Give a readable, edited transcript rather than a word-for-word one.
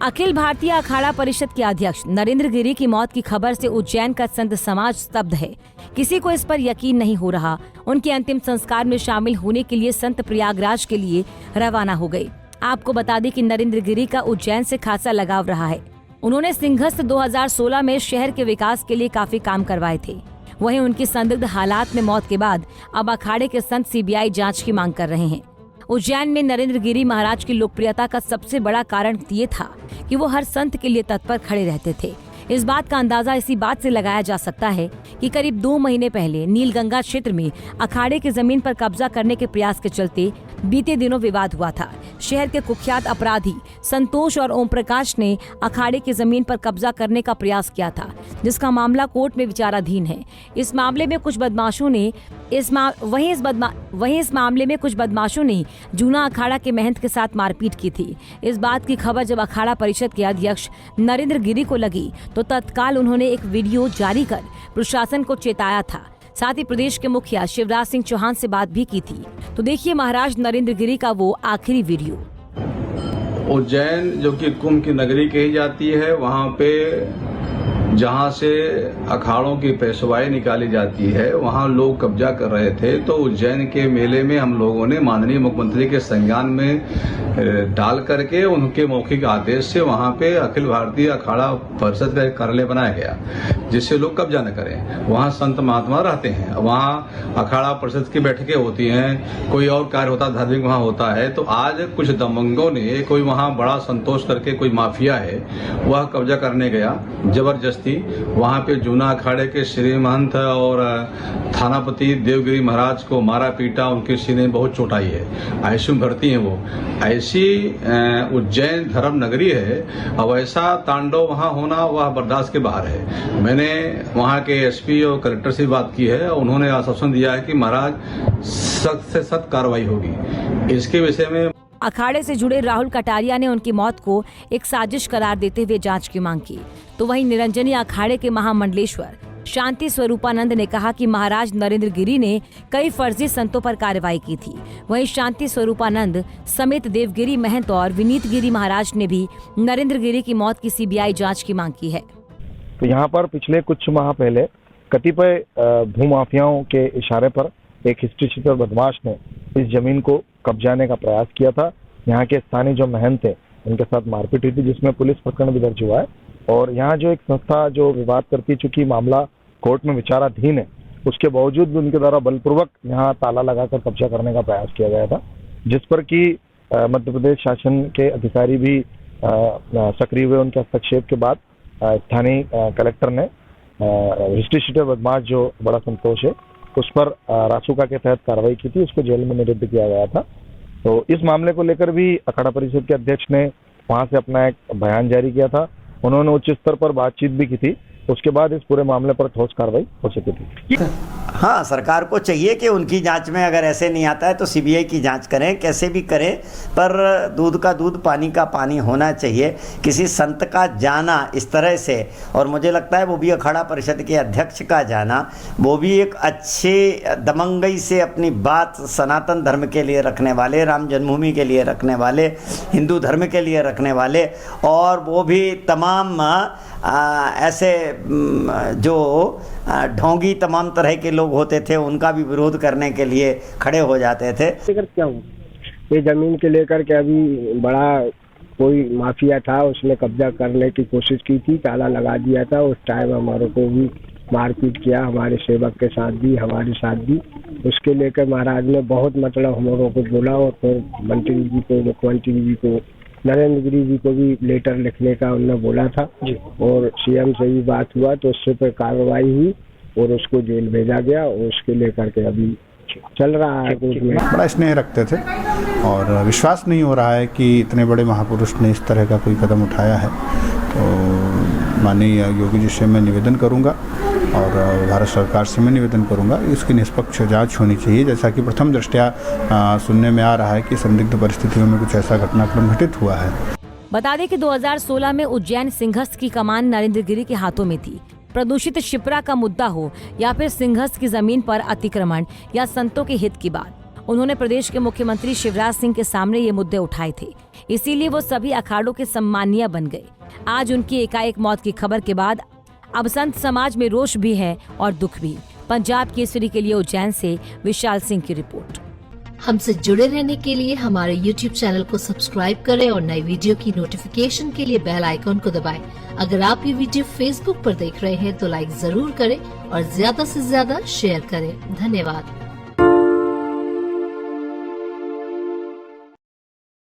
अखिल भारतीय अखाड़ा परिषद के अध्यक्ष नरेंद्र गिरी की मौत की खबर से उज्जैन का संत समाज स्तब्ध है। किसी को इस पर यकीन नहीं हो रहा। उनके अंतिम संस्कार में शामिल होने के लिए संत प्रयागराज के लिए रवाना हो गए। आपको बता दें कि नरेंद्र गिरी का उज्जैन से खासा लगाव रहा है। उन्होंने सिंहस्थ 2016 में शहर के विकास के लिए काफी काम करवाए थे। वहीं उनकी संदिग्ध हालात में मौत के बाद अब अखाड़े के संत सीबीआई जांच की मांग कर रहे हैं। उज्जैन में नरेंद्र गिरी महाराज की लोकप्रियता का सबसे बड़ा कारण ये था कि वो हर संत के लिए तत्पर खड़े रहते थे। इस बात का अंदाजा इसी बात से लगाया जा सकता है कि करीब 2 महीने पहले नीलगंगा क्षेत्र में अखाड़े की जमीन पर कब्जा करने के प्रयास के चलते बीते दिनों विवाद हुआ था। शहर के कुख्यात अपराधी संतोष और ओम प्रकाश ने अखाड़े की जमीन पर कब्जा करने का प्रयास किया था, जिसका मामला कोर्ट में विचाराधीन है। इस मामले में कुछ बदमाशों ने इस मामले में कुछ बदमाशों ने जूना अखाड़ा के महंत के साथ मारपीट की थी। इस बात की खबर जब अखाड़ा परिषद के अध्यक्ष नरेंद्र गिरी को लगी तो तत्काल उन्होंने एक वीडियो जारी कर प्रशासन को चेताया था। साथ ही प्रदेश के मुखिया शिवराज सिंह चौहान से बात भी की थी। तो देखिए महाराज नरेंद्र गिरी का वो आखिरी वीडियो। उज्जैन जो कि कुंभ की नगरी कही जाती है, वहाँ पे जहाँ से अखाड़ों की पेशवाई निकाली जाती है, वहाँ लोग कब्जा कर रहे थे। तो उज्जैन के मेले में हम लोगों ने माननीय मुख्यमंत्री के संज्ञान में डाल करके उनके मौखिक आदेश से वहाँ पे अखिल भारतीय अखाड़ा परिषद का कार्यालय बनाया गया, जिससे लोग कब्जा न करें। वहाँ संत महात्मा रहते हैं, वहाँ अखाड़ा परिषद की बैठकें होती हैं, कोई और कार्य होता धार्मिक वहाँ होता है। तो आज कुछ दबंगों ने, कोई वहाँ बड़ा संतोष करके कोई माफिया है, वह कब्जा करने गया जबरदस्ती। वहाँ पे जूना अखाड़े के श्री महंत और थानापति देवगिरी महाराज को मारा पीटा, उनके सीने में बहुत चोट आई है, आईसीयू में भर्ती है वो। ऐसी उज्जैन धर्म नगरी है, अब ऐसा तांडव वहाँ होना वह बर्दाश्त के बाहर है। मैंने वहाँ के एसपी और कलेक्टर से बात की है, उन्होंने आश्वासन दिया है कि महाराज सख्त से सख्त कार्रवाई होगी। इसके विषय में अखाड़े से जुड़े राहुल कटारिया ने उनकी मौत को एक साजिश करार देते हुए जांच की मांग की। तो वहीं निरंजनी अखाड़े के महामंडलेश्वर शांति स्वरूपानंद ने कहा कि महाराज नरेंद्र गिरी ने कई फर्जी संतों पर कार्रवाई की थी। वहीं शांति स्वरूपानंद समेत देवगिरी महंत और विनीत गिरी महाराज ने भी नरेंद्र गिरी की मौत की सीबीआई जांच की मांग की है। तो यहाँ पर पिछले कुछ माह पहले कतिपय भूमाफियाओं के इशारे पर एक हिस्ट्रीशीटर बदमाश ने इस जमीन को कब्जाने का प्रयास किया था। यहाँ के स्थानीय जो महंत थे उनके साथ मारपीट हुई थी, जिसमें पुलिस प्रकरण भी दर्ज हुआ है। और यहाँ जो एक संस्था जो विवाद करती, चूंकि मामला कोर्ट में विचाराधीन है, उसके बावजूद भी उनके द्वारा बलपूर्वक यहाँ ताला लगाकर कब्जा करने का प्रयास किया गया था, जिस पर कि मध्य प्रदेश शासन के अधिकारी भी सक्रिय हुए। उनके हस्तक्षेप के बाद स्थानीय कलेक्टर ने हिस्ट्रीशीटर बदमाश जो बड़ा संतोष है उस पर रासुका के तहत कार्रवाई की थी, उसको जेल में निरुद्ध किया गया था। तो इस मामले को लेकर भी अखाड़ा परिषद के अध्यक्ष ने वहां से अपना एक बयान जारी किया था। उन्होंने उच्च स्तर पर बातचीत भी की थी, उसके बाद इस पूरे मामले पर ठोस कार्रवाई हो सकी थी। हाँ, सरकार को चाहिए कि उनकी जांच में अगर ऐसे नहीं आता है तो सीबीआई की जांच करें, कैसे भी करें, पर दूध का दूध पानी का पानी होना चाहिए। किसी संत का जाना इस तरह से, और मुझे लगता है वो भी अखाड़ा परिषद के अध्यक्ष का जाना, वो भी एक अच्छे दमंगई से अपनी बात सनातन धर्म के लिए रखने वाले, राम जन्मभूमि के लिए रखने वाले, हिंदू धर्म के लिए रखने वाले, और वो भी तमाम ऐसे जो ढोंगी तमाम तरह के लोग होते थे, उनका भी विरोध करने के लिए खड़े हो जाते थे। क्या हुआ ये जमीन के लेकर के अभी बड़ा कोई माफिया था, उसने कब्जा करने की कोशिश की थी, ताला लगा दिया था। उस टाइम हमारे को भी मारपीट किया, हमारे सेवक के साथ भी, हमारे साथ भी। उसके लेकर महाराज ने बहुत मतलब हम लोगों को बोला, और फिर मंत्री जी को, मुख्यमंत्री जी को, नरेंद्र गिरी जी को भी लेटर लिखने का उन्होंने बोला था, और सीएम से भी बात हुआ तो उससे पर कार्रवाई हुई और उसको जेल भेजा गया, और उसके लेकर के अभी चल रहा है कोर्ट में। बड़ा स्नेह रखते थे और विश्वास नहीं हो रहा है कि इतने बड़े महापुरुष ने इस तरह का कोई कदम उठाया है। तो माननीय योगी जी से मैं निवेदन करूंगा और भारत सरकार से मैं निवेदन करूंगा, इसकी निष्पक्ष जांच होनी चाहिए। जैसा कि प्रथम दृष्टया सुनने में आ रहा है कि संदिग्ध परिस्थितियों में कुछ ऐसा घटनाक्रम घटित हुआ है। बता दें कि 2016 में उज्जैन सिंहस्थ की कमान नरेंद्र गिरी के हाथों में थी। प्रदूषित शिप्रा का मुद्दा हो या फिर सिंहस्थ की जमीन पर अतिक्रमण या संतों के हित की बात, उन्होंने प्रदेश के मुख्यमंत्री शिवराज सिंह के सामने ये मुद्दे उठाए थे। इसीलिए वो सभी अखाड़ों के सम्मानीय बन गए। आज उनकी एकाएक मौत की खबर के बाद अब संत समाज में रोष भी है और दुख भी। पंजाब केसरी के लिए उज्जैन से विशाल सिंह की रिपोर्ट। हमसे जुड़े रहने के लिए हमारे YouTube चैनल को सब्सक्राइब करें और नई वीडियो की नोटिफिकेशन के लिए बेल आइकॉन को दबाएं। अगर आप ये वीडियो Facebook पर देख रहे हैं तो लाइक जरूर करें और ज्यादा से ज्यादा शेयर करें। धन्यवाद।